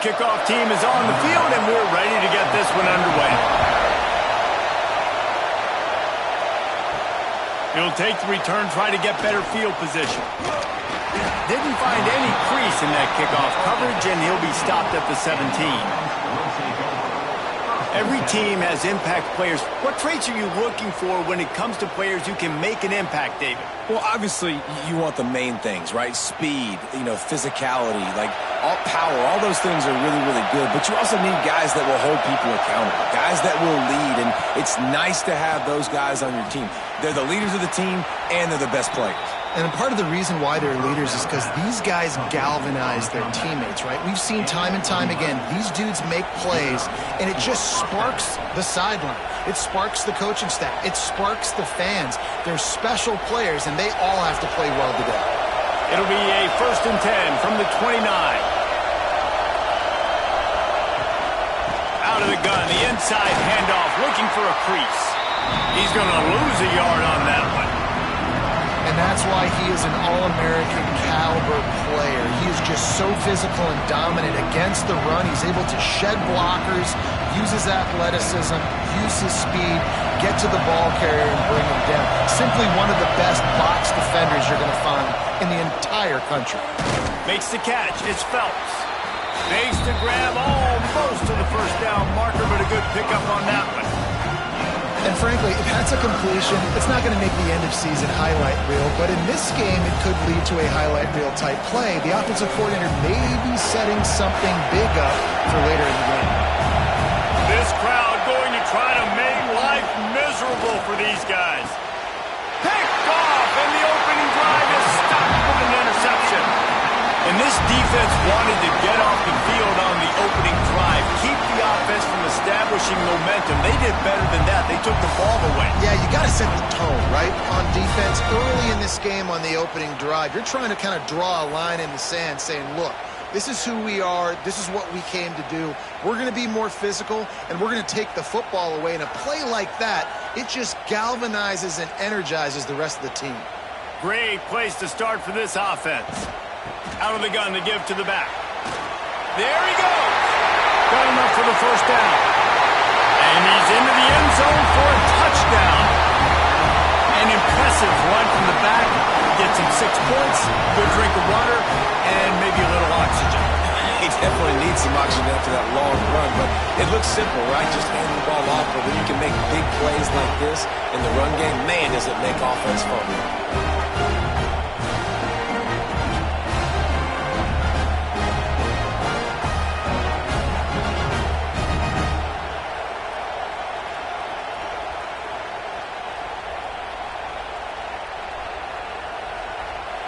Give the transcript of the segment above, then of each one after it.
kickoff team is on the field, and we're ready to get this one underway. He'll take the return, try to get better field position. Didn't find any crease in that kickoff coverage, and he'll be stopped at the 17. Every team has impact players. What traits are you looking for when it comes to players who can make an impact, David? Well, obviously, you want the main things, right? Speed, physicality, all power. All those things are really, really good. But you also need guys that will hold people accountable, guys that will lead. And it's nice to have those guys on your team. They're the leaders of the team, and they're the best players. And part of the reason why they're leaders is because these guys galvanize their teammates, right? We've seen time and time again, these dudes make plays, and it just sparks the sideline. It sparks the coaching staff. It sparks the fans. They're special players, and they all have to play well today. It'll be a 1st and 10 from the 29. Out of the gun, the inside handoff, looking for a crease. He's going to lose a yard on that one. And that's why he is an All-American caliber player. He is just so physical and dominant against the run. He's able to shed blockers, use his athleticism, use his speed, get to the ball carrier and bring him down. Simply one of the best box defenders you're going to find in the entire country. Makes the catch. It's Phelps. Fakes to grab almost to the first down marker, but a good pickup on that one. And frankly, if that's a completion, it's not going to make the end-of-season highlight reel. But in this game, it could lead to a highlight reel type play. The offensive coordinator may be setting something big up for later in the game. This crowd going to try to make life miserable for these guys. Picked off, and the opening drive is stopped with an interception. And this defense wanted to get off the field on the opening drive, keep the offense from establishing momentum. They did better than that. They took the ball away. Yeah, you got to set the tone, right, on defense. Early in this game on the opening drive, you're trying to kind of draw a line in the sand saying, look, this is who we are. This is what we came to do. We're going to be more physical, and we're going to take the football away. And a play like that, it just galvanizes and energizes the rest of the team. Great place to start for this offense. Out of the gun to give to the back. There he goes. Got enough for the first down. And he's into the end zone for a touchdown. An impressive run from the back. Gets him 6 points, good drink of water, and maybe a little oxygen. He definitely needs some oxygen after that long run, but it looks simple, right? Just hand the ball off, but when you can make big plays like this in the run game, man, does it make offense fun.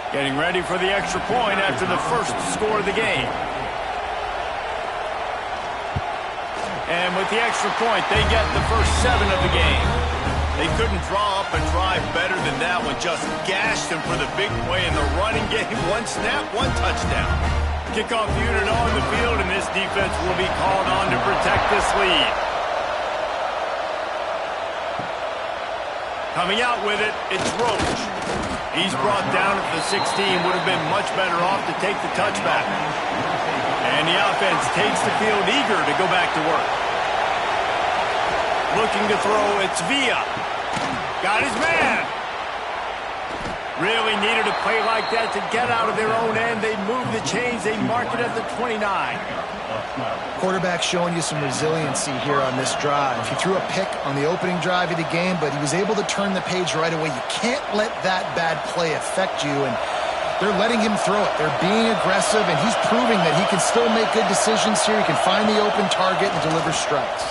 Getting ready for the extra point after the first score of the game. And with the extra point, they get the first 7 of the game. They couldn't draw up a drive better than that one. Just gashed them for the big play in the running game. 1 snap, 1 touchdown. Kickoff unit on the field, and this defense will be called on to protect this lead. Coming out with it, it's Roach. He's brought down at the 16. Would have been much better off to take the touchback. And the offense takes the field, eager to go back to work. Looking to throw, it's Villa. Got his man. Really needed a play like that to get out of their own end. They move the chains. They mark it at the 29. Quarterback showing you some resiliency here on this drive. He threw a pick on the opening drive of the game, but he was able to turn the page right away. You can't let that bad play affect you, and they're letting him throw it. They're being aggressive, and he's proving that he can still make good decisions here. He can find the open target and deliver strikes.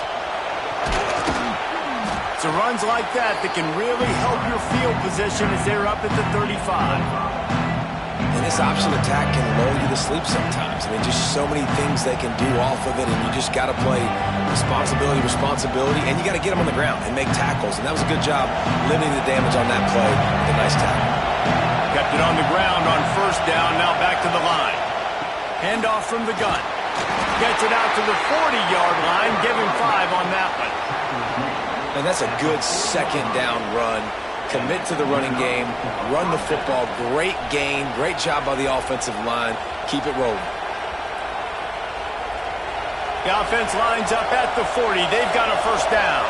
It's runs like that that can really help your field position as they're up at the 35. And this option attack can lull you to sleep sometimes. I mean, just so many things they can do off of it, and you just got to play responsibility, and you got to get them on the ground and make tackles. And that was a good job limiting the damage on that play with a nice tackle. Kept it on the ground on first down, now back to the line. Handoff from the gun. Gets it out to the 40-yard line, give him 5 on that one. And that's a good second down run. Commit to the running game, run the football, great gain, great job by the offensive line. Keep it rolling. The offense lines up at the 40. They've got a first down.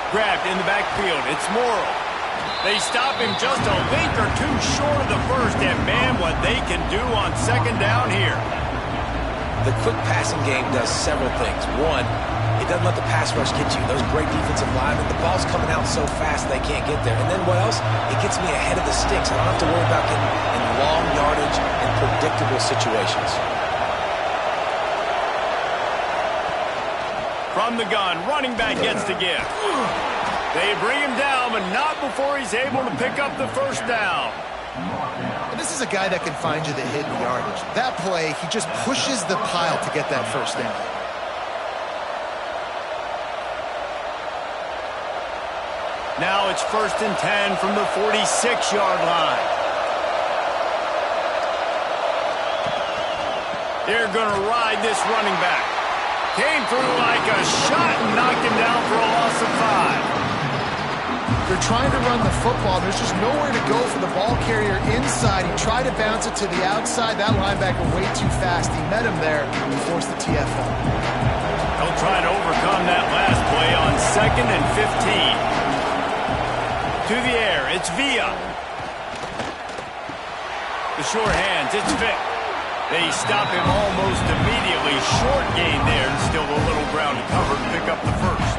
Grabbed in the backfield. It's Morrow. They stop him just a link or two short of the first, and man, what they can do on second down here. The quick passing game does several things. One, it doesn't let the pass rush get you. Those great defensive linemen, the ball's coming out so fast they can't get there. And then what else? It gets me ahead of the sticks. I don't have to worry about getting in long yardage and predictable situations. From the gun, running back gets to give. They bring him down, but not before he's able to pick up the first down. And this is a guy that can find you the hidden yardage. That play, he just pushes the pile to get that first down. Now it's 1st and 10 from the 46-yard line. They're going to ride this running back. Came through like a shot and knocked him down for a loss of 5. They're trying to run the football. There's just nowhere to go for the ball carrier inside. He tried to bounce it to the outside. That linebacker way too fast. He met him there and forced the TFL. They'll try to overcome that last play on 2nd and 15. To the air, it's Villa. The short hands, it's Vick. They stop him almost immediately. Short gain there, and still a little ground to cover to pick up the first.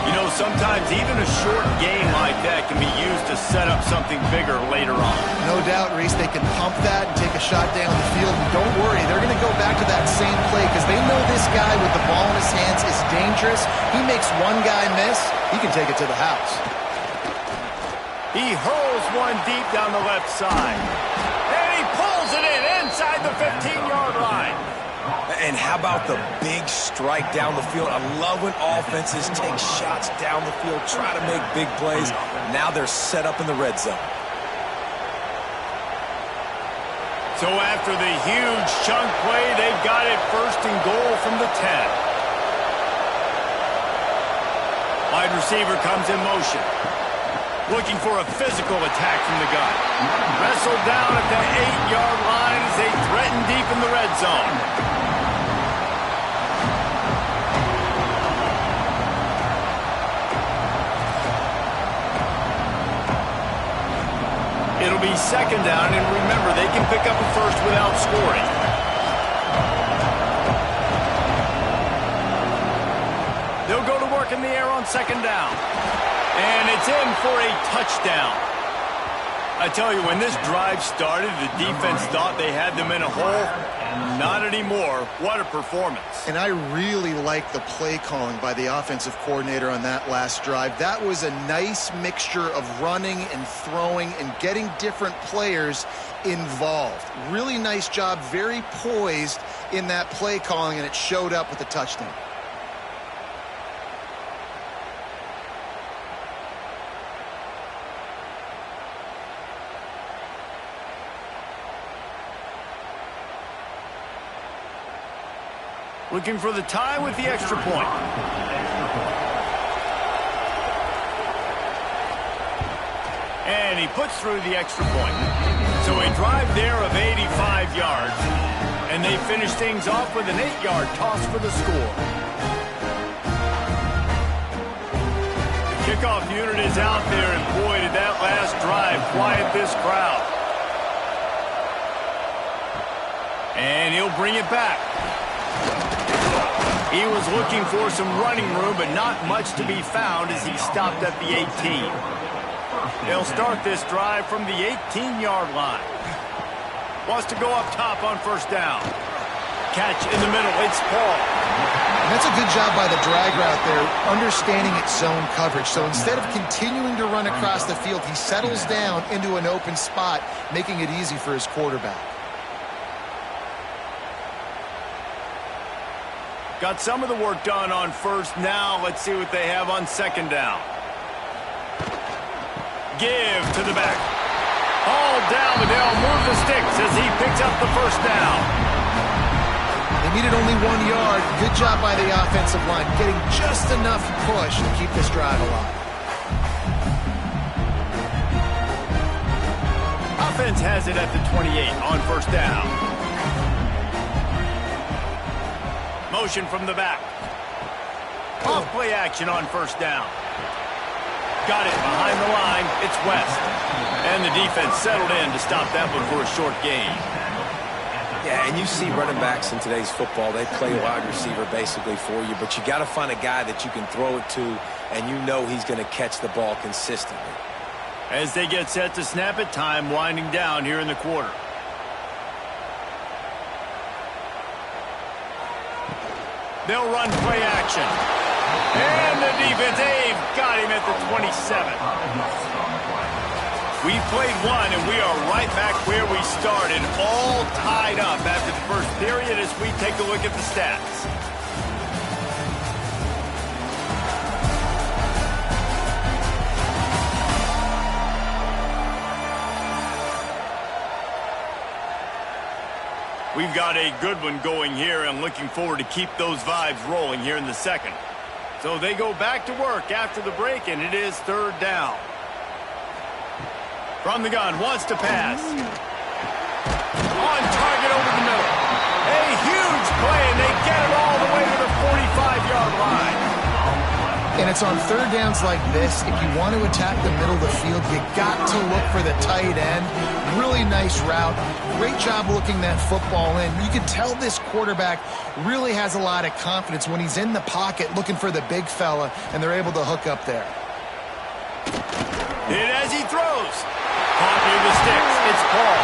You know, sometimes even a short game like that can be used to set up something bigger later on. No doubt, Reese, they can pump that and take a shot down the field. And don't worry, they're going to go back to that same play because they know this guy with the ball in his hands is dangerous. He makes one guy miss, he can take it to the house. He hurls one deep down the left side. And he pulls it in inside the 15-yard line. And how about the big strike down the field? I love when offenses take shots down the field, try to make big plays. Now they're set up in the red zone. So after the huge chunk play, they've got it 1st and goal from the 10. Wide receiver comes in motion. Looking for a physical attack from the gun. Wrestled down at the 8-yard line as they threaten deep in the red zone. It'll be 2nd down, and remember, they can pick up a first without scoring. They'll go to work in the air on 2nd down. And it's in for a touchdown. I tell you, when this drive started, the defense thought they had them in a hole. Not anymore. What a performance. And I really like the play calling by the offensive coordinator on that last drive. That was a nice mixture of running and throwing and getting different players involved. Really nice job, very poised in that play calling, and it showed up with the touchdown. Looking for the tie with the extra point. And he puts through the extra point. So a drive there of 85 yards. And they finish things off with an 8-yard toss for the score. The kickoff unit is out there, and boy, did that last drive quiet this crowd. And he'll bring it back. He was looking for some running room, but not much to be found as he stopped at the 18. They'll start this drive from the 18-yard line. Wants to go up top on 1st down. Catch in the middle, it's Paul. And that's a good job by the drag route there, understanding its zone coverage. So instead of continuing to run across the field, he settles down into an open spot, making it easy for his quarterback. Got some of the work done on 1st. Now let's see what they have on 2nd down. Give to the back. All down, but they'll move the sticks as he picks up the 1st down. They needed only 1 yard. Good job by the offensive line, getting just enough push to keep this drive alive. offense has it at the 28 on first down. Motion from the back. Off play action on first down. Got it behind the line. It's West. And the defense settled in to stop that one for a short gain. Yeah, and you see running backs in today's football, they play wide receiver basically for you, but you got to find a guy that you can throw it to, and you know he's going to catch the ball consistently. As they get set to snap it, time winding down here in the quarter. They'll run play action. And the defense, they've got him at the 27. We played one, and we are right back where we started, all tied up after the first period as we take a look at the stats. We've got a good one going here, and looking forward to keep those vibes rolling here in the second. So they go back to work after the break, and it is third down. From the gun, wants to pass. On target over the middle. A huge play, and they get it all the way to the 45-yard line. And it's on third downs like this. If you want to attack the middle of the field, you got to look for the tight end. Really nice route. Great job looking that football in. You can tell this quarterback really has a lot of confidence when he's in the pocket looking for the big fella, and they're able to hook up there. Hit as he throws. Caught near the sticks. It's Paul.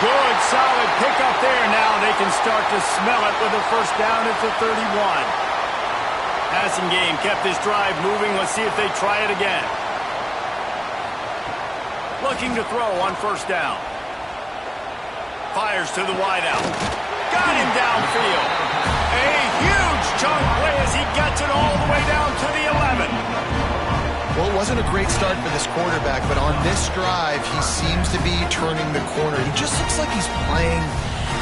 Good, solid pickup there. Now they can start to smell it with a first down at the 31. Passing game kept this drive moving. Let's see if they try it again. Looking to throw on first down. Fires to the wideout. Got him downfield. A huge chunk play as he gets it all the way down to the 11. Well, it wasn't a great start for this quarterback, but on this drive, he seems to be turning the corner. He just looks like he's playing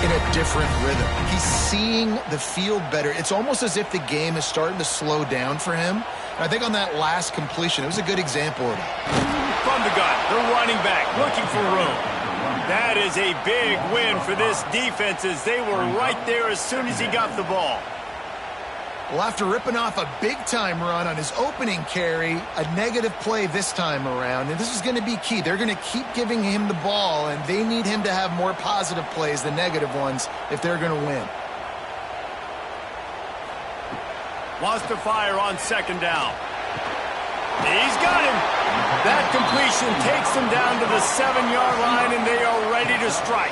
in a different rhythm. He's seeing the field better. It's almost as if the game is starting to slow down for him. And I think on that last completion, it was a good example of that. From the gun, the running back looking for room. That is a big win for this defense as they were right there as soon as he got the ball. Well, after ripping off a big-time run on his opening carry, a negative play this time around, and this is going to be key. They're going to keep giving him the ball, and they need him to have more positive plays than negative ones if they're going to win. Wants to fire on second down. He's got him. That completion takes them down to the 7-yard line, and they are ready to strike.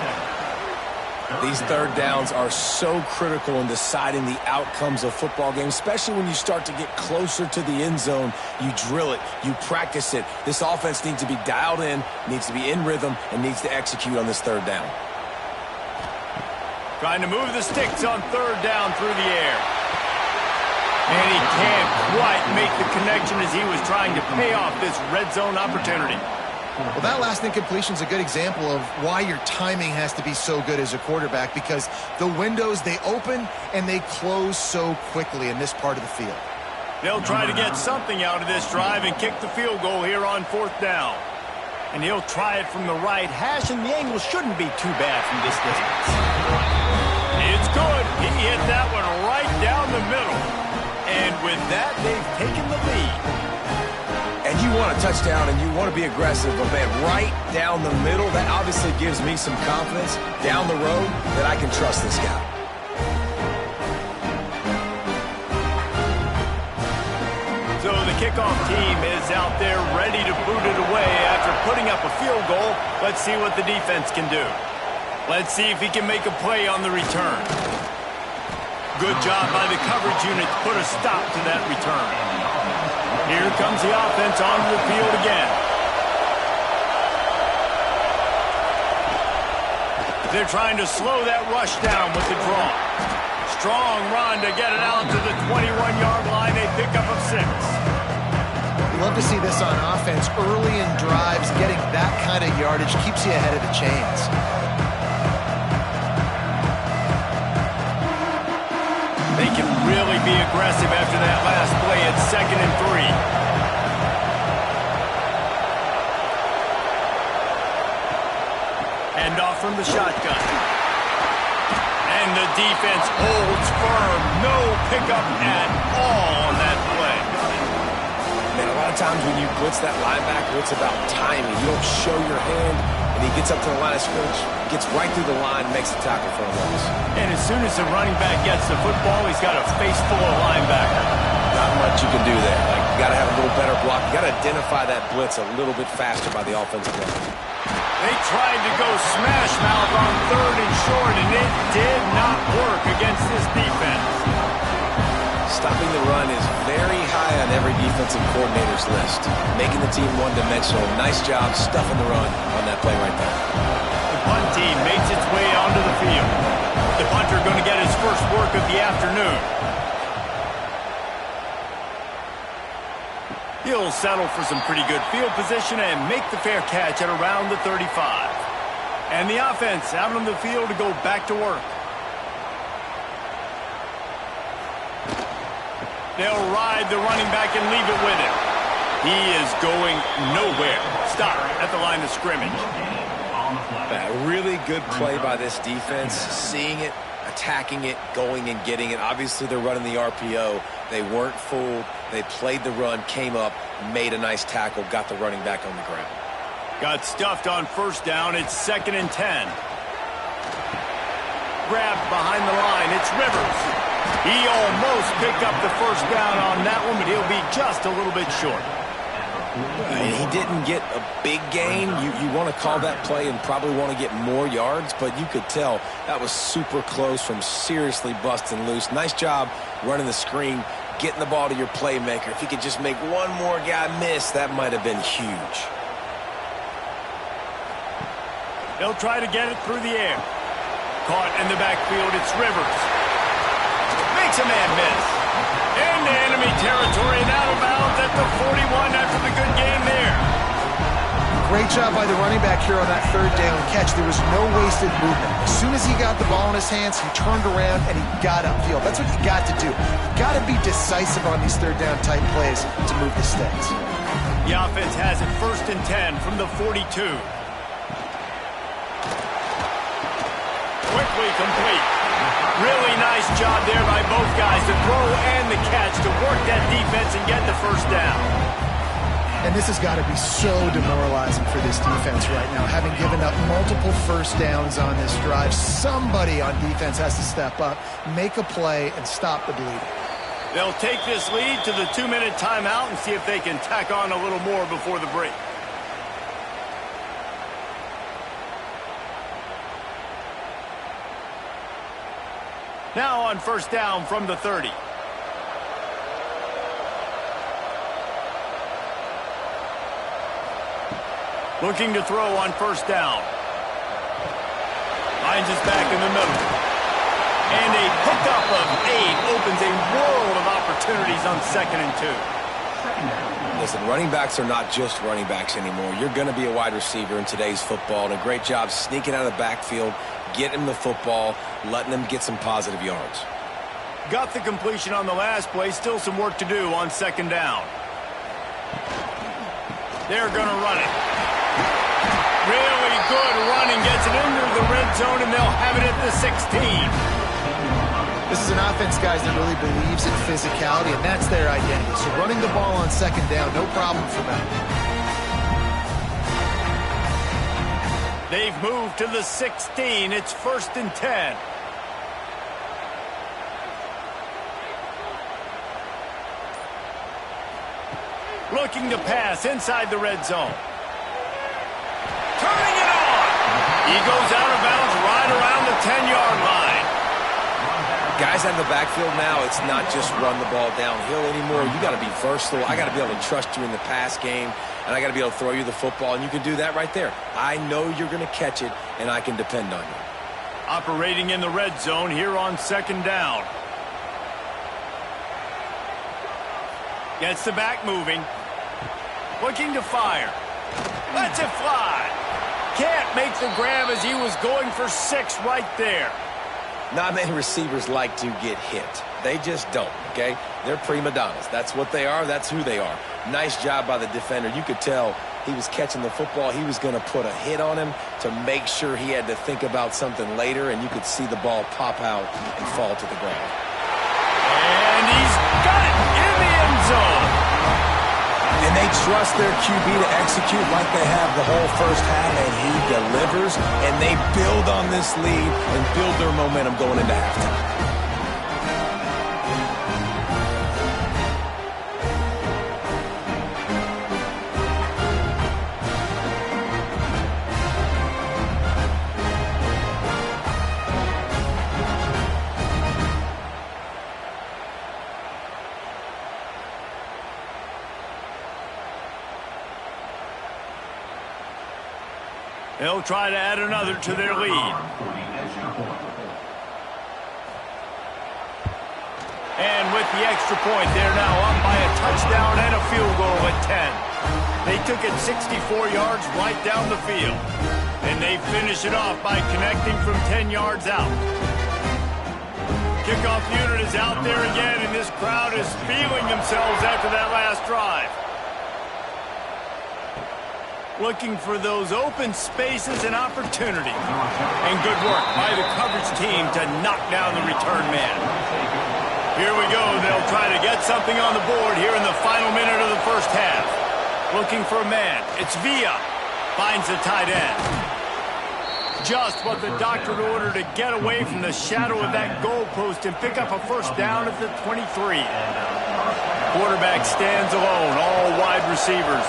These third downs are so critical in deciding the outcomes of football games, especially when you start to get closer to the end zone. You drill it, you practice it. This offense needs to be dialed in, needs to be in rhythm, and needs to execute on this third down. Trying to move the sticks on third down through the air. And he can't quite make the connection as he was trying to pay off this red zone opportunity. Well, that last incompletion is a good example of why your timing has to be so good as a quarterback, because the windows, they open and they close so quickly in this part of the field. They'll try to get something out of this drive and kick the field goal here on fourth down. And he'll try it from the right hash, and the angle shouldn't be too bad from this distance. It's good. He hit that one right down the middle. And with that, they've taken the lead. And you want a touchdown and you want to be aggressive, but man, right down the middle, that obviously gives me some confidence down the road that I can trust this guy. So the kickoff team is out there ready to boot it away after putting up a field goal. Let's see what the defense can do. Let's see if he can make a play on the return. Good job by the coverage unit to put a stop to that return. Here comes the offense onto the field again. They're trying to slow that rush down with the draw. Strong run to get it out to the 21-yard line. A pickup of 6. We love to see this on offense. Early in drives, getting that kind of yardage keeps you ahead of the chains. They can really be aggressive after that last play at 2nd and 3. Handoff from the shotgun. And the defense holds firm. No pickup at all on that play. Man, a lot of times when you blitz that linebacker, it's about timing. You don't show your hand, and he gets up to the line of scrimmage, gets right through the line, makes the tackle for a loss. And as soon as the running back gets the football, he's got a face full of linebacker. Not much you can do there. Like, you got to have a little better block. You got to identify that blitz a little bit faster by the offensive line. They tried to go smash mouth on 3rd and short, and it did not work against this defense. Stopping the run is very high on every defensive coordinator's list. Making the team one-dimensional. Nice job stuffing the run on that play right there. The punt team makes its way onto the field. The punter going to get his first work of the afternoon. He'll settle for some pretty good field position and make the fair catch at around the 35. And the offense out on the field to go back to work. They'll ride the running back and leave it with him. He is going nowhere. Stop at the line of scrimmage. A really good play by this defense. Seeing it, attacking it, going and getting it. Obviously, they're running the RPO. They weren't fooled. They played the run, came up, made a nice tackle, got the running back on the ground. Got stuffed on 1st down. It's 2nd and 10. Grabbed behind the line. It's Rivers. He almost picked up the 1st down on that one, but he'll be just a little bit short. He didn't get a big gain. You want to call that play and probably want to get more yards, but you could tell that was super close from seriously busting loose. Nice job running the screen, getting the ball to your playmaker. If he could just make one more guy miss, that might have been huge. They'll try to get it through the air. Caught in the backfield, it's Rivers. Makes a man miss. Into enemy territory and out of bounds at the 41 after the good game there. Great job by the running back here on that 3rd down catch. There was no wasted movement. As soon as he got the ball in his hands, he turned around and he got upfield. That's what you got to do. You got to be decisive on these 3rd down type plays to move the stakes. The offense has it 1st and 10 from the 42. Quickly complete. Really nice job there by both guys, the throw and the catch to work that defense and get the 1st down. And this has got to be so demoralizing for this defense right now. Having given up multiple 1st downs on this drive, somebody on defense has to step up, make a play, and stop the bleeding. They'll take this lead to the 2-minute timeout and see if they can tack on a little more before the break. Now on 1st down from the 30. Looking to throw on 1st down. Finds his back in the middle. And a pickup of 8 opens a world of opportunities on 2nd and 2. Listen, running backs are not just running backs anymore. You're going to be a wide receiver in today's football. And a great job sneaking out of the backfield, getting him the football, letting them get some positive yards. Got the completion on the last play. Still some work to do on 2nd down. They're going to run it. Really good running. Gets it into the red zone, and they'll have it at the 16. This is an offense, guys, that really believes in physicality, and that's their identity. So running the ball on 2nd down, no problem for them. They've moved to the 16. It's 1st and 10. Looking to pass inside the red zone. Turning it on. He goes out of bounds right around the 10-yard line. Guys out in the backfield now, it's not just run the ball downhill anymore. You got to be versatile. I got to be able to trust you in the pass game, and I got to be able to throw you the football, and you can do that right there. I know you're going to catch it, and I can depend on you. Operating in the red zone here on 2nd down. Gets the back moving. Looking to fire. Lets it fly. Can't make the grab as he was going for 6 right there. Not many receivers like to get hit. They just don't, okay? They're prima donnas. That's what they are. That's who they are. Nice job by the defender. You could tell he was catching the football, he was going to put a hit on him to make sure he had to think about something later, and you could see the ball pop out and fall to the ground. And he's got it in the end zone. And they trust their QB to execute like they have the whole first half, and he delivers, and they build on this lead and build their momentum going into halftime. They'll try to add another to their lead. And with the extra point, they're now up by a touchdown and a field goal at 10. They took it 64 yards right down the field. And they finish it off by connecting from 10 yards out. Kickoff unit is out there again, and this crowd is feeling themselves after that last drive. Looking for those open spaces and opportunity. And good work by the coverage team to knock down the return man. Here we go. They'll try to get something on the board here in the final minute of the first half. Looking for a man. It's Villa. Finds the tight end. Just what the doctor ordered to get away from the shadow of that goalpost and pick up a first down at the 23. Quarterback stands alone. All wide receivers.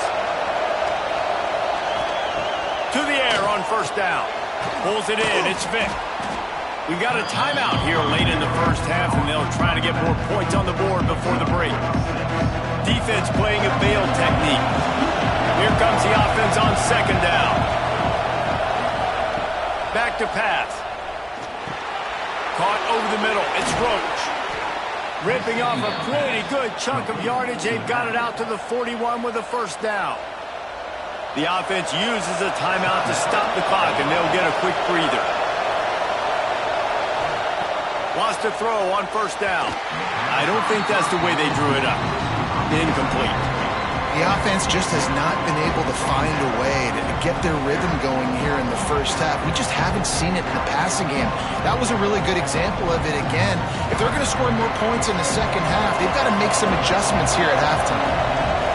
To the air on first down. Pulls it in. It's Vic. We got a timeout here late in the first half, and they'll try to get more points on the board before the break. Defense playing a bail technique. Here comes the offense on second down. Back to pass. Caught over the middle. It's Roach. Ripping off a pretty good chunk of yardage. They've got it out to the 41 with a first down. The offense uses a timeout to stop the clock, and they'll get a quick breather. Lost a throw on first down. I don't think that's the way they drew it up. Incomplete. The offense just has not been able to find a way to get their rhythm going here in the first half. We just haven't seen it in the passing game. That was a really good example of it again. If they're going to score more points in the second half, they've got to make some adjustments here at halftime.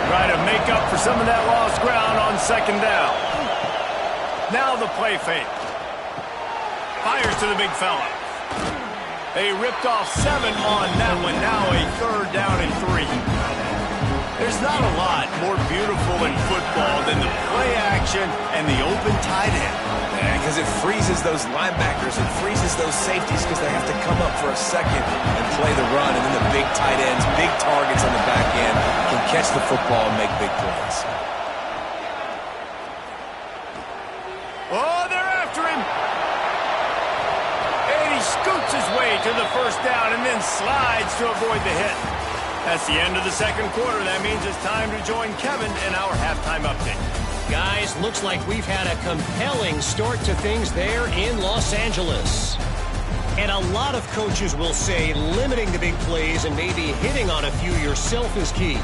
Try to make up for some of that lost ground on second down. Now the play fake. Fires to the big fella. They ripped off 7 on that one. Now a third down and 3. There's not a lot more beautiful in football than the play action and the open tight end. Because it freezes those linebackers. It freezes those safeties because they have to come up for a second and play the run. And then the big tight ends, big targets on the back end, can catch the football and make big plays. Oh, they're after him. And he scoots his way to the first down and then slides to avoid the hit. That's the end of the second quarter. That means it's time to join Kevin in our halftime update. Guys, looks like we've had a compelling start to things there in Los Angeles. And a lot of coaches will say limiting the big plays and maybe hitting on a few yourself is key.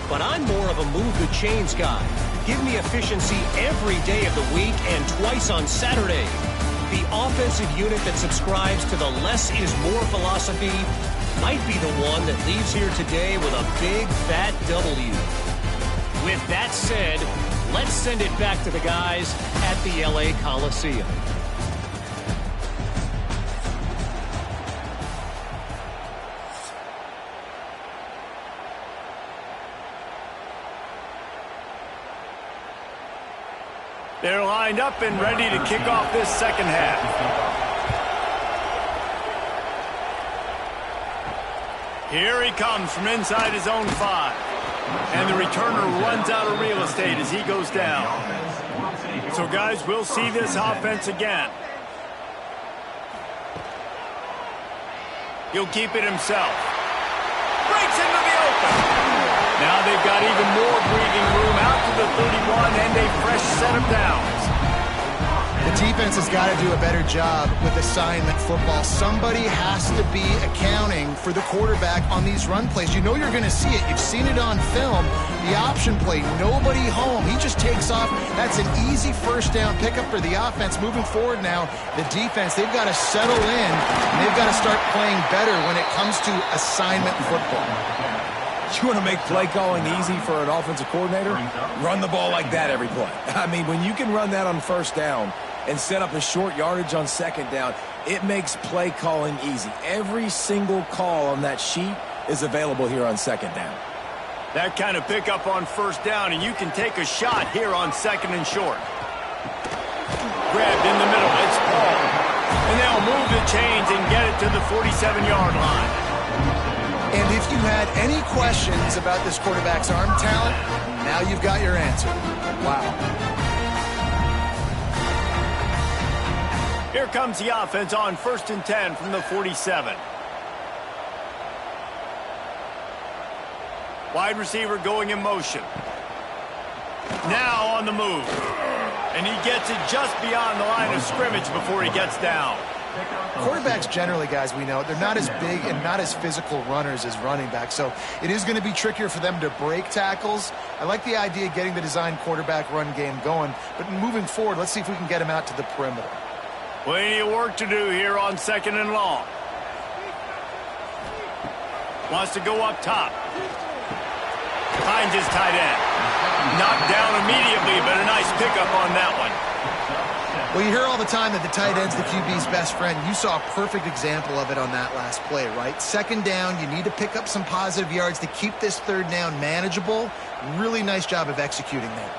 But I'm more of a move the chains guy. Give me efficiency every day of the week and twice on Saturday. The offensive unit that subscribes to the less is more philosophy might be the one that leaves here today with a big fat W. With that said, let's send it back to the guys at the LA Coliseum. They're lined up and ready to kick off this second half. Here he comes from inside his own 5. And the returner runs out of real estate as he goes down. So, guys, we'll see this offense again. He'll keep it himself. Breaks into the open. Now they've got even more breathing room out to the 31 and a fresh set of downs. The defense has got to do a better job with assignment football. Somebody has to be accounting for the quarterback on these run plays. You know you're going to see it. You've seen it on film. The option play, nobody home. He just takes off. That's an easy first down pickup for the offense. Moving forward now, the defense, they've got to settle in, and they've got to start playing better when it comes to assignment football. You want to make play calling easy for an offensive coordinator? Run the ball like that every play. I mean, when you can run that on first down and set up a short yardage on second down, it makes play calling easy. Every single call on that sheet is available here on second down. That kind of pickup on first down, and you can take a shot here on second and short. Grabbed in the middle, it's Paul. And they'll move the chains and get it to the 47-yard line. And if you had any questions about this quarterback's arm talent, now you've got your answer. Wow. Here comes the offense on 1st and 10 from the 47. Wide receiver going in motion. Now on the move. And he gets it just beyond the line of scrimmage before he gets down. Quarterbacks generally, guys, we know, they're not as big and not as physical runners as running backs, so it is going to be trickier for them to break tackles. I like the idea of getting the design quarterback run game going, but moving forward, let's see if we can get him out to the perimeter. Plenty of work to do here on second and long. Wants to go up top. Finds his tight end. Knocked down immediately, but a nice pickup on that one. Well, you hear all the time that the tight end's the QB's best friend. You saw a perfect example of it on that last play, right? Second down, you need to pick up some positive yards to keep this third down manageable. Really nice job of executing there.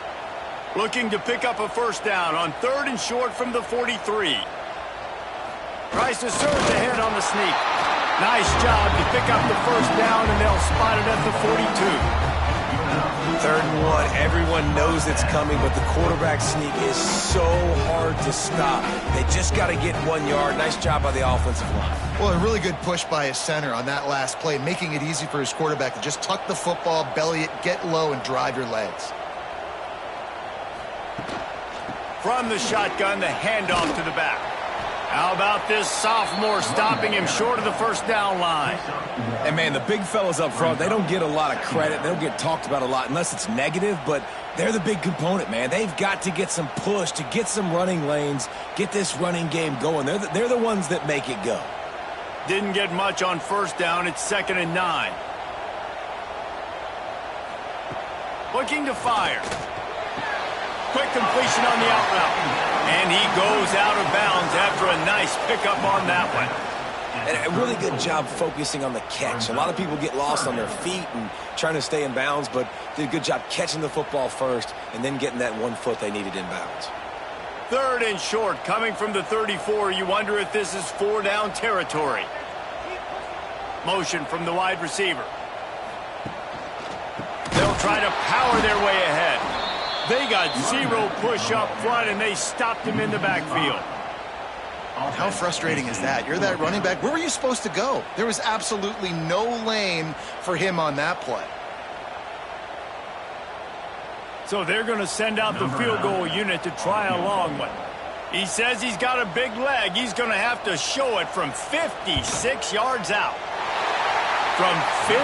Looking to pick up a first down on 3rd and short from the 43. Tries to surge ahead on the sneak. Nice job to pick up the first down, and they'll spot it at the 42. 3rd and 1, everyone knows it's coming, but the quarterback sneak is so hard to stop. They just got to get 1 yard. Nice job by the offensive line. Well, a really good push by his center on that last play, making it easy for his quarterback to just tuck the football, belly it, get low, and drive your legs. From the shotgun, the handoff to the back. How about this sophomore stopping him short of the first down line? And, man, the big fellas up front, they don't get a lot of credit. They don't get talked about a lot unless it's negative, but they're the big component, man. They've got to get some push, to get some running lanes, get this running game going. They're the ones that make it go. Didn't get much on first down. It's 2nd and 9. Looking to fire. Quick completion on the out route. And he goes out of bounds after a nice pickup on that one. And a really good job focusing on the catch. A lot of people get lost on their feet and trying to stay in bounds, but did a good job catching the football first and then getting that 1 foot they needed in bounds. 3rd and short coming from the 34. You wonder if this is 4-down territory. Motion from the wide receiver. They'll try to power their way ahead. They got 0 push up front, and they stopped him in the backfield. How frustrating is that? You're that running back. Where were you supposed to go? There was absolutely no lane for him on that play. So they're going to send out the field goal unit to try a long one. He says he's got a big leg. He's going to have to show it from 56 yards out. From 56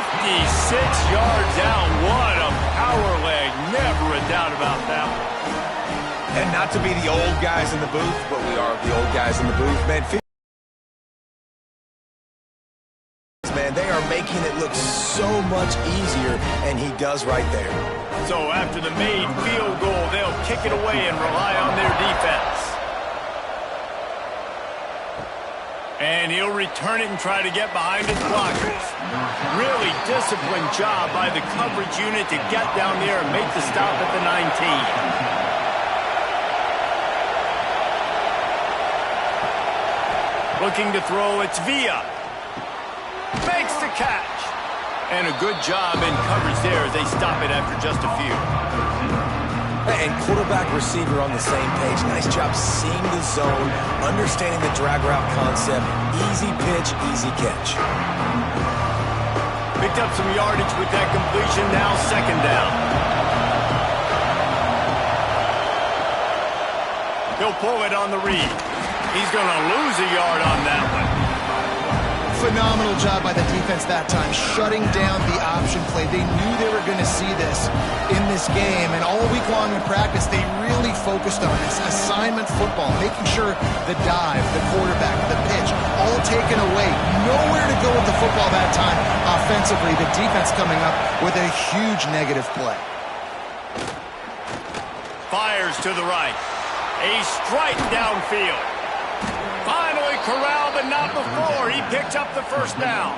yards out, what a power leg. Never a doubt about that one. And not to be the old guys in the booth, but we are the old guys in the booth, man. Man, they are making it look so much easier, and he does right there. So after the made field goal, they'll kick it away and rely on their defense. And he'll return it and try to get behind his blockers. Really disciplined job by the coverage unit to get down there and make the stop at the 19. Looking to throw, it's Villa. Makes the catch. And a good job in coverage there as they stop it after just a few. And quarterback receiver on the same page. Nice job seeing the zone, understanding the drag route concept. Easy pitch, easy catch. Picked up some yardage with that completion. Now 2nd down. He'll pull it on the read. He's going to lose a yard on that one. Phenomenal job by the defense that time, shutting down the option play. They knew they were going to see this in this game, and all week long in practice, they really focused on this assignment football, making sure the dive, the quarterback, the pitch, all taken away. Nowhere to go with the football that time offensively. The defense coming up with a huge negative play. Fires to the right. A strike downfield. Finally corralled, but not before. He picked up the first down.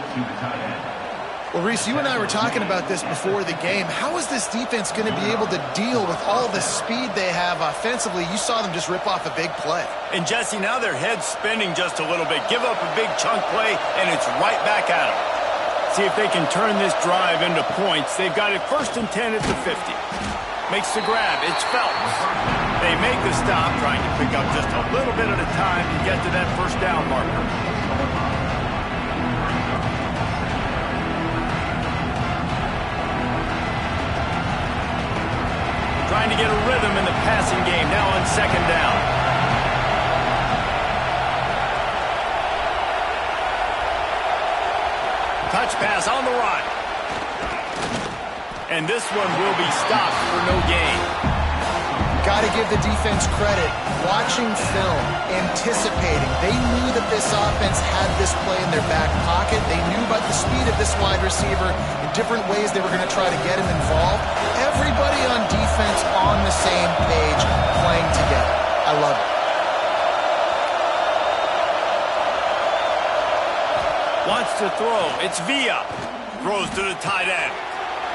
Well, Reese, you and I were talking about this before the game. How is this defense going to be able to deal with all the speed they have offensively? You saw them just rip off a big play. And, Jesse, now their head's spinning just a little bit. Give up a big chunk play, and it's right back at them. See if they can turn this drive into points. They've got it 1st and 10 at the 50. Makes the grab. It's Phelps. They make the stop, trying to pick up just a little bit at a time to get to that first down marker. Trying to get a rhythm in the passing game now on 2nd down. Touch pass on the run. And this one will be stopped for no gain. Got to give the defense credit. Watching film, anticipating. They knew that this offense had this play in their back pocket. They knew about the speed of this wide receiver, the different ways they were going to try to get him involved. Everybody on defense on the same page, playing together. I love it. Wants to throw. It's Villa. Throws to the tight end.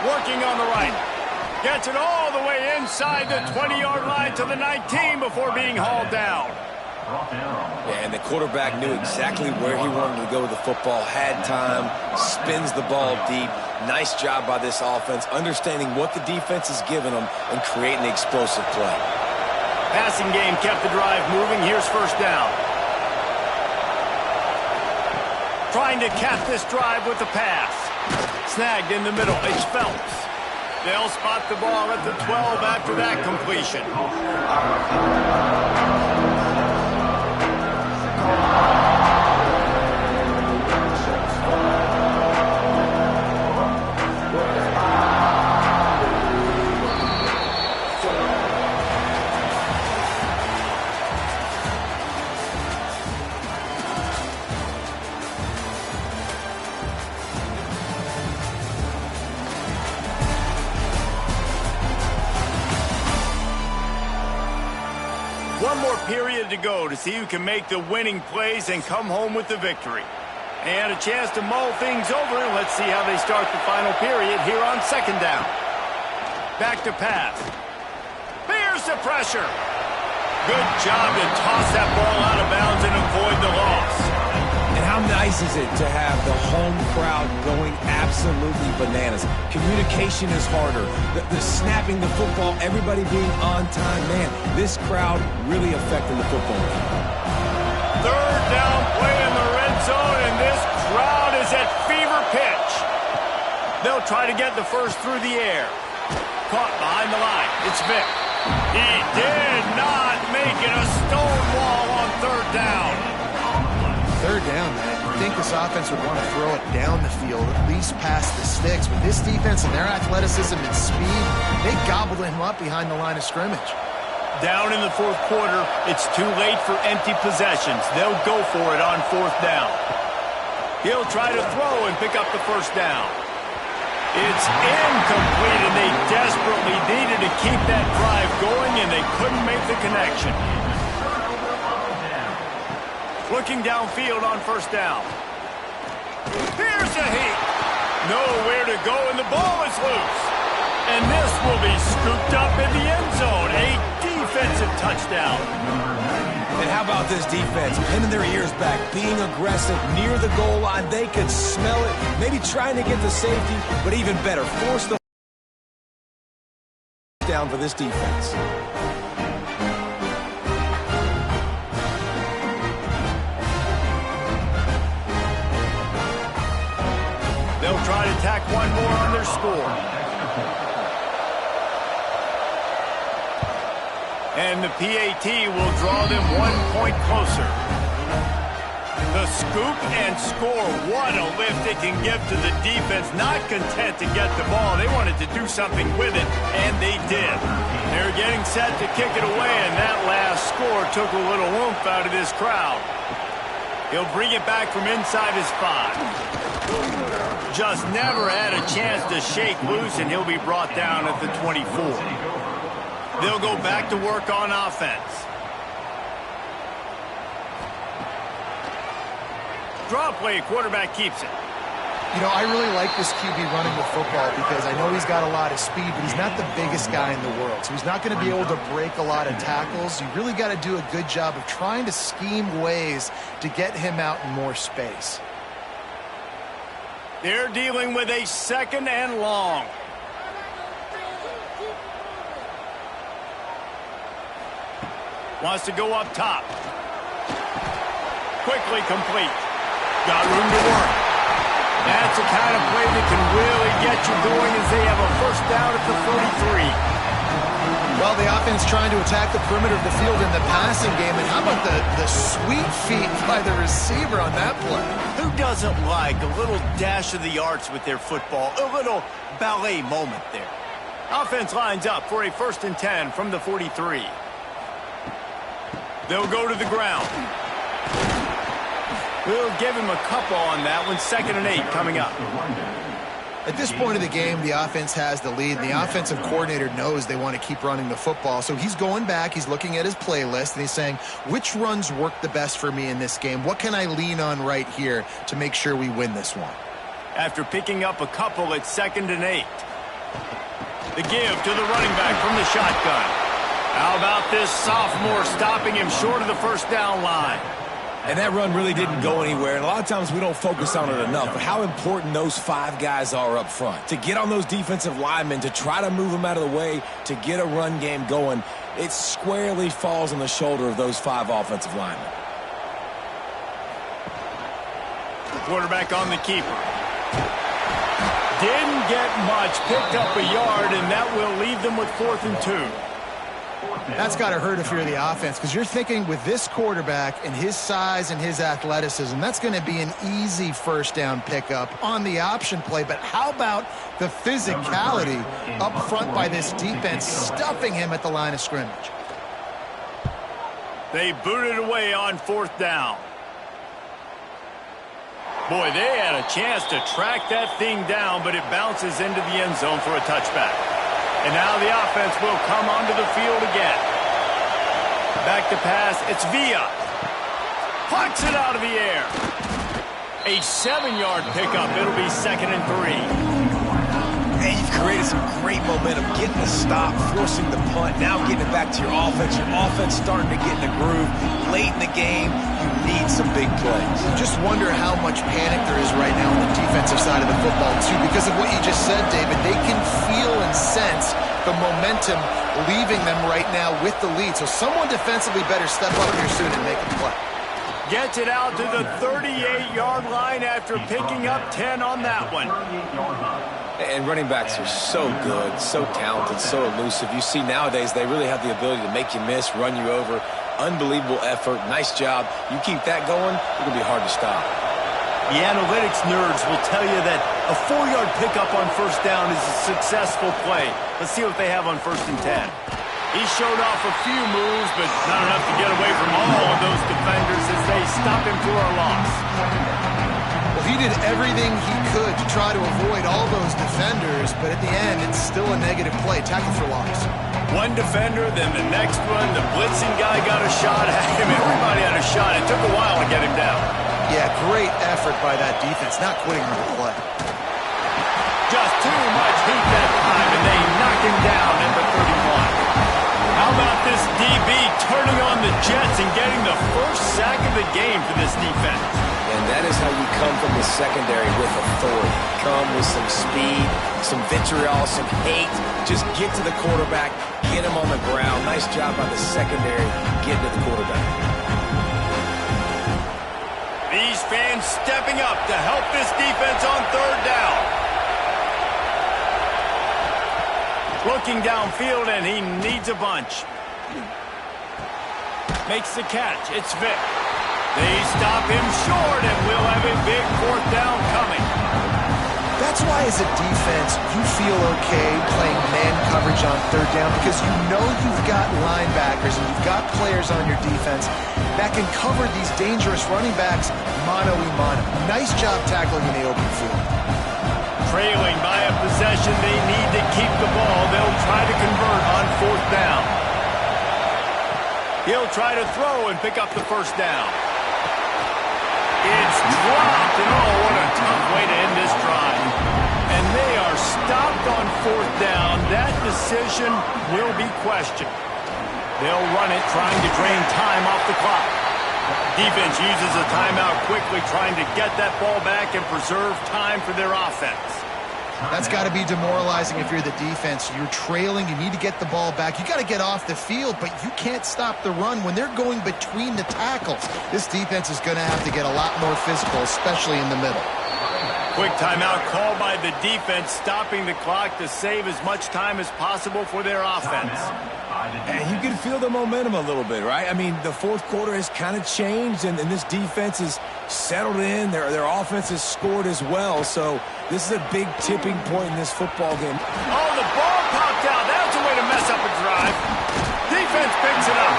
Working on the right. Gets it all the way inside the 20-yard line to the 19 before being hauled down. Yeah, and the quarterback knew exactly where he wanted to go with the football, had time, spins the ball deep. Nice job by this offense, understanding what the defense is giving them and creating the explosive play. Passing game kept the drive moving. Here's 1st down. Trying to cap this drive with the pass. Snagged in the middle. It's Phelps. They'll spot the ball at the 12 after that completion. One more period to go to see who can make the winning plays and come home with the victory. And a chance to mull things over. Let's see how they start the final period here on 2nd down. Back to pass. Bears the pressure. Good job to toss that ball out of bounds and avoid the loss. And how nice is it to have the home crowd going absolutely bananas? Communication is harder. The snapping the football, everybody being on time. Man, this crowd really affecting the football game. 3rd down play in the red zone, and this crowd is at fever pitch. They'll try to get the first through the air. Caught behind the line. It's Vic. He did not make it a stone wall on 3rd down. 3rd down, man. You'd think this offense would want to throw it down the field, at least past the sticks. But this defense and their athleticism and speed, they gobbled him up behind the line of scrimmage. Down in the 4th quarter, it's too late for empty possessions. They'll go for it on 4th down. He'll try to throw and pick up the first down. It's incomplete, and they desperately needed to keep that drive going, and they couldn't make the connection. Looking downfield on first down. Here's a heat. Nowhere to go, and the ball is loose. And this will be scooped up in the end zone. A defensive touchdown. And how about this defense? Pinning their ears back, being aggressive near the goal line. They could smell it, maybe trying to get the safety, but even better, force the down for this defense. They'll try to tack one more on their score. And the PAT will draw them 1 point closer. The scoop and score. What a lift it can give to the defense. Not content to get the ball. They wanted to do something with it, and they did. They're getting set to kick it away, and that last score took a little oomph out of this crowd. He'll bring it back from inside his 5. Just never had a chance to shake loose, and he'll be brought down at the 24. They'll go back to work on offense. Draw play, quarterback keeps it. You know, I really like this QB running the football because I know he's got a lot of speed, but he's not the biggest guy in the world. So he's not going to be able to break a lot of tackles. You really got to do a good job of trying to scheme ways to get him out in more space. They're dealing with a 2nd and long. Wants to go up top. Quickly complete. Got room to work. That's the kind of play that can really get you going as they have a first down at the 43. Well, the offense trying to attack the perimeter of the field in the passing game. And how about the sweet feet by the receiver on that play? Who doesn't like a little dash of the arts with their football? A little ballet moment there. Offense lines up for a 1st and 10 from the 43. They'll go to the ground. We'll give him a couple on that one. 2nd and 8 coming up. At this point of the game, the offense has the lead, and the offensive coordinator knows they want to keep running the football. So he's going back, he's looking at his playlist, and he's saying, which runs work the best for me in this game? What can I lean on right here to make sure we win this one? After picking up a couple at 2nd and 8. The give to the running back from the shotgun. How about this sophomore stopping him short of the first down line? And that run really didn't go anywhere. And a lot of times we don't focus on it enough. But how important those 5 guys are up front. To get on those defensive linemen, to try to move them out of the way, to get a run game going, it squarely falls on the shoulder of those 5 offensive linemen. The quarterback on the keeper. Didn't get much. Picked up a yard, and that will leave them with 4th and 2. That's got to hurt if you're the offense, because you're thinking with this quarterback and his size and his athleticism, that's going to be an easy first down pickup on the option play. But how about the physicality up front by this defense, stuffing him at the line of scrimmage? They booted away on 4th down. Boy, they had a chance to track that thing down, but it bounces into the end zone for a touchback. And now the offense will come onto the field again. Back to pass. It's Villa. Plucks it out of the air. A 7-yard pickup. It'll be 2nd and 3. And you've created some great momentum, getting the stop, forcing the punt, now getting it back to your offense. Your offense starting to get in the groove. Late in the game, you need some big plays. Just wonder how much panic there is right now on the defensive side of the football, too. Because of what you just said, David, they can feel and sense the momentum leaving them right now with the lead. So someone defensively better step up here soon and make a play. Gets it out to the 38-yard line after picking up 10 on that one. And running backs are so good, so talented, so elusive. You see nowadays they really have the ability to make you miss, run you over. Unbelievable effort. Nice job. You keep that going, it's going to be hard to stop. The analytics nerds will tell you that a 4-yard pickup on first down is a successful play. Let's see what they have on 1st and 10. He showed off a few moves, but not enough to get away from all of those defenders as they stop him for a loss. Well, he did everything he could to try to avoid all those defenders, but at the end, it's still a negative play. Tackle for loss. One defender, then the next one. The blitzing guy got a shot at him. Everybody had a shot. It took a while to get him down. Yeah, great effort by that defense, not quitting on the play. Just too much heat that time, and they knock him down at the 31. How about this DB turning on the Jets and getting the first sack of the game for this defense? And that is how you come from the secondary with authority. Come with some speed, some vitriol, some hate. Just get to the quarterback, get him on the ground. Nice job by the secondary getting to the quarterback. These fans stepping up to help this defense on 3rd down. Looking downfield, and he needs a bunch. Makes the catch. It's Vic. They stop him short, and we'll have a big fourth down coming. That's why as a defense, you feel okay playing man coverage on third down because you know you've got linebackers and you've got players on your defense that can cover these dangerous running backs mano-a-mano. Nice job tackling in the open field. Trailing by a possession, they need to keep the ball. They'll try to convert on fourth down. He'll try to throw and pick up the first down. It's dropped, and oh, what a tough way to end this drive. And they are stopped on fourth down. That decision will be questioned. They'll run it, trying to drain time off the clock. Defense uses a timeout quickly, trying to get that ball back and preserve time for their offense. That's got to be demoralizing if you're the defense. You're trailing. You need to get the ball back. You got to get off the field, but you can't stop the run when they're going between the tackles. This defense is going to have to get a lot more physical, especially in the middle. Quick timeout called by the defense, stopping the clock to save as much time as possible for their offense. And you can feel the momentum a little bit, right? I mean, the fourth quarter has kind of changed, and this defense is settled in. Their offense has scored as well, so this is a big tipping point in this football game. Oh, the ball popped out. That's a way to mess up a drive. Defense picks it up.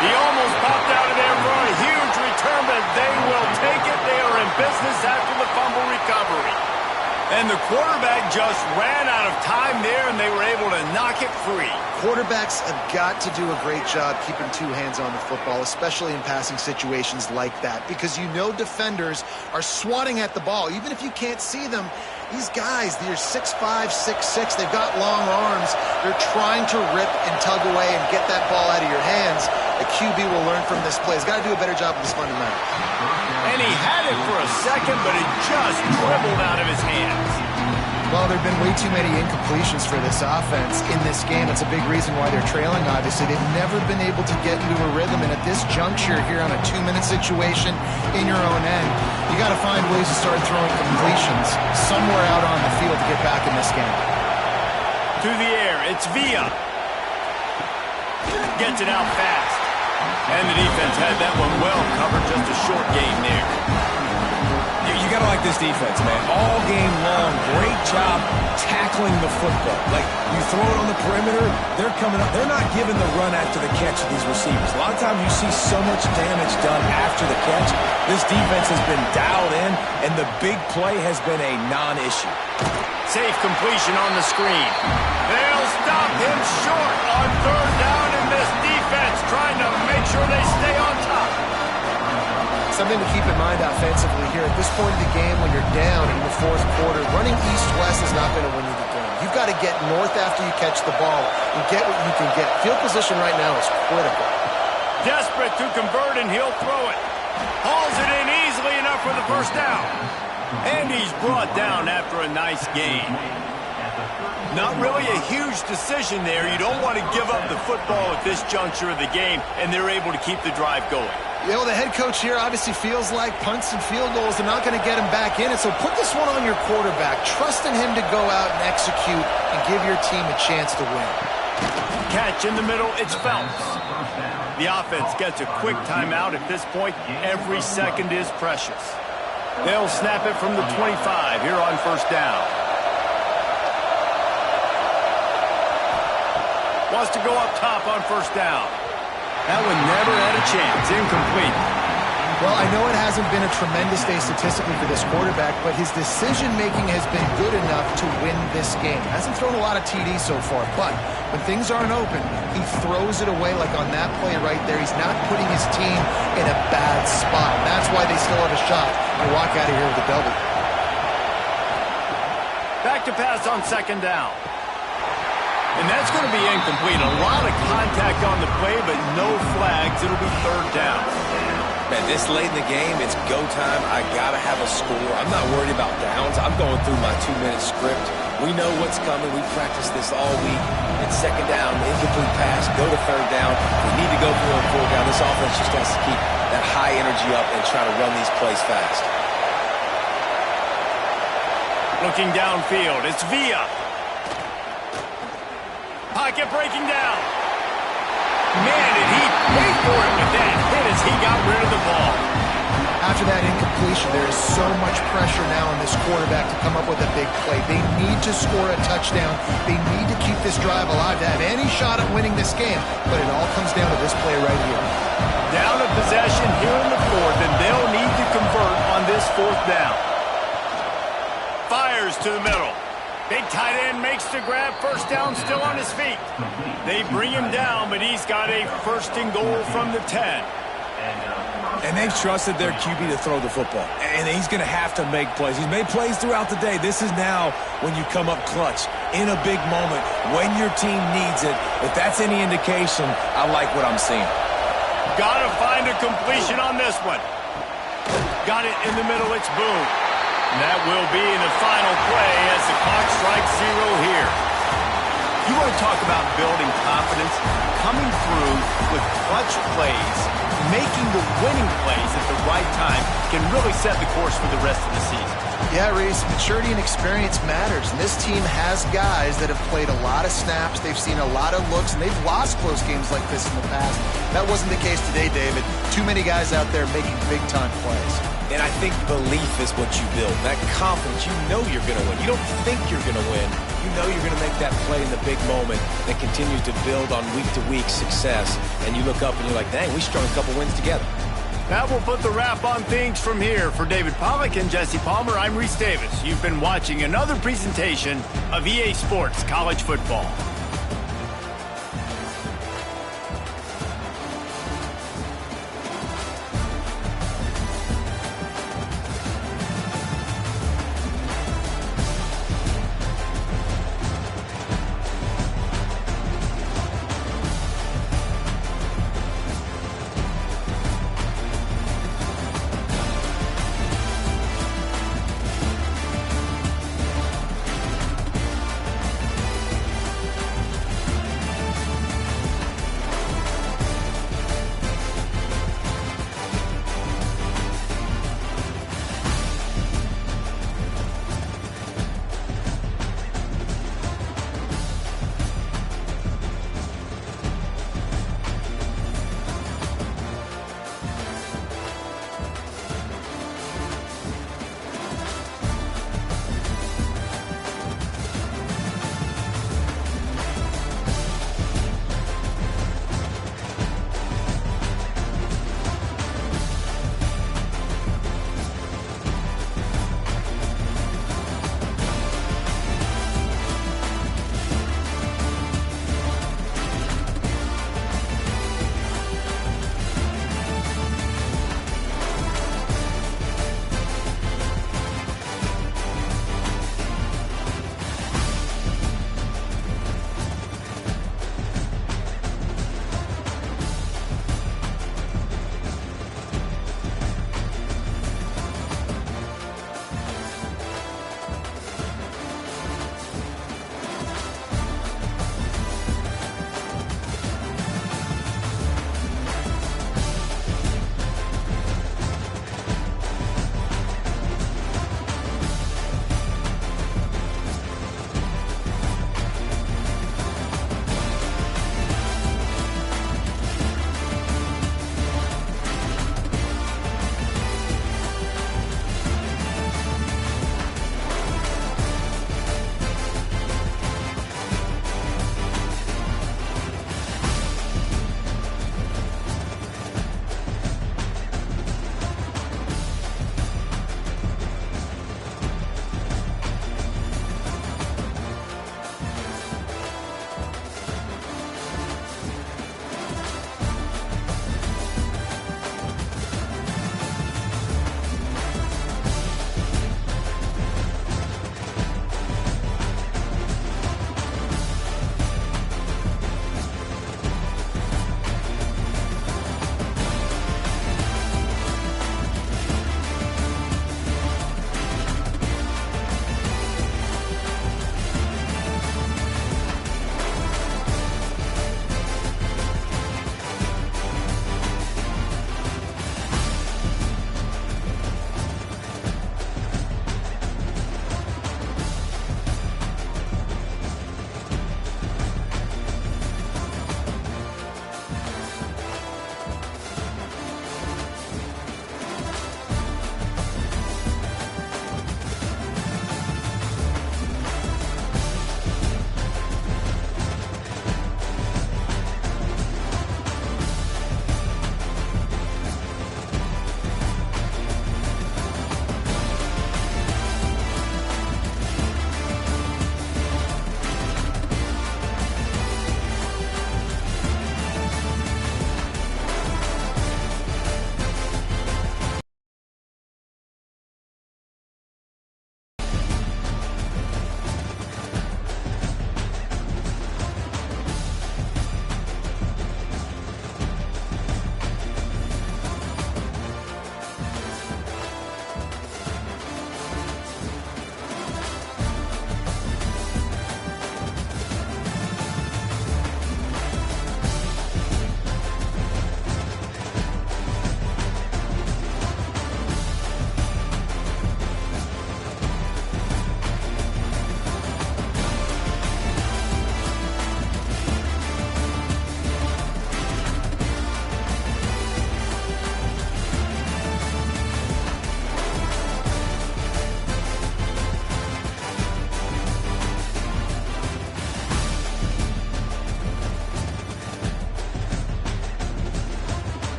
He almost popped out of there for a huge return, but they will take it. They are in business after the fumble recovery. And the quarterback just ran out of time there, and they were able to knock it free. Quarterbacks have got to do a great job keeping two hands on the football, especially in passing situations like that, because you know defenders are swatting at the ball. Even if you can't see them, these guys, they're 6'5", 6'6", they've got long arms. They're trying to rip and tug away and get that ball out of your hands. The QB will learn from this play. He's got to do a better job with his fundamentals. And he had it for a second, but it just dribbled out of his hands. Well, there have been way too many incompletions for this offense in this game. It's a big reason why they're trailing, obviously. They've never been able to get into a rhythm, and at this juncture here on a 2-minute situation in your own end, you got to find ways to start throwing completions somewhere out on the field to get back in this game. To the air, it's Villa. Gets it out fast. And the defense had that one well covered, just a short gain there. You got to like this defense, man. All game long, great job tackling the football. Like, you throw it on the perimeter, they're coming up. They're not giving the run after the catch to these receivers. A lot of times you see so much damage done after the catch. This defense has been dialed in, and the big play has been a non-issue. Safe completion on the screen. They'll stop him short on third down, and this defense trying to make sure they stay on top. Something to keep in mind offensively here. At this point in the game, when you're down in the fourth quarter, running east-west is not going to win you the game. You've got to get north after you catch the ball and get what you can get. Field position right now is critical. Desperate to convert, and he'll throw it. Hauls it in easily enough for the first down. And he's brought down after a nice gain. Not really a huge decision there. You don't want to give up the football at this juncture of the game, and they're able to keep the drive going. You know, the head coach here obviously feels like punts and field goals are not going to get him back in it, so put this one on your quarterback, trusting him to go out and execute and give your team a chance to win. Catch in the middle, it's Phelps. The offense gets a quick timeout at this point. Every second is precious. They'll snap it from the 25 here on first down. Wants to go up top on first down. That one never had a chance. Incomplete. Well, I know it hasn't been a tremendous day statistically for this quarterback, but his decision-making has been good enough to win this game. Hasn't thrown a lot of TDs so far, but when things aren't open, he throws it away like on that play right there. He's not putting his team in a bad spot. And that's why they still have a shot to walk out of here with a W. Back to pass on second down. And that's going to be incomplete. A lot of contact on the play, but no flags. It'll be third down. Man, this late in the game, it's go time. I got to have a score. I'm not worried about downs. I'm going through my 2-minute script. We know what's coming. We practiced this all week. It's second down, incomplete pass, go to third down. We need to go for a fourth down. This offense just has to keep that high energy up and try to run these plays fast. Looking downfield, it's Villa. Pocket breaking down. Man, did he Paid for it with that hit as he got rid of the ball. After that incompletion, there is so much pressure now on this quarterback to come up with a big play. They need to score a touchdown. They need to keep this drive alive to have any shot at winning this game. But it all comes down to this play right here. Down a possession here in the fourth, and they'll need to convert on this fourth down. Fires to the middle. Big tight end makes the grab. First down, still on his feet. They bring him down, but he's got a first and goal from the 10. And they've trusted their QB to throw the football. And he's going to have to make plays. He's made plays throughout the day. This is now when you come up clutch in a big moment when your team needs it. If that's any indication, I like what I'm seeing. Got to find a completion on this one. Got it in the middle. It's Boone. And that will be the final play as the clock strikes 0 here. You want to talk about building confidence? Coming through with clutch plays, making the winning plays at the right time can really set the course for the rest of the season. Yeah, Reese, maturity and experience matters. And this team has guys that have played a lot of snaps. They've seen a lot of looks, and they've lost close games like this in the past. That wasn't the case today, David. Too many guys out there making big-time plays. And I think belief is what you build. That confidence, you know you're going to win. You don't think you're going to win. You know you're going to make that play in the big moment that continues to build on week-to-week success. And you look up and you're like, dang, we strung a couple wins together. That will put the wrap on things from here. For David Pollack and Jesse Palmer, I'm Reese Davis. You've been watching another presentation of EA Sports College Football.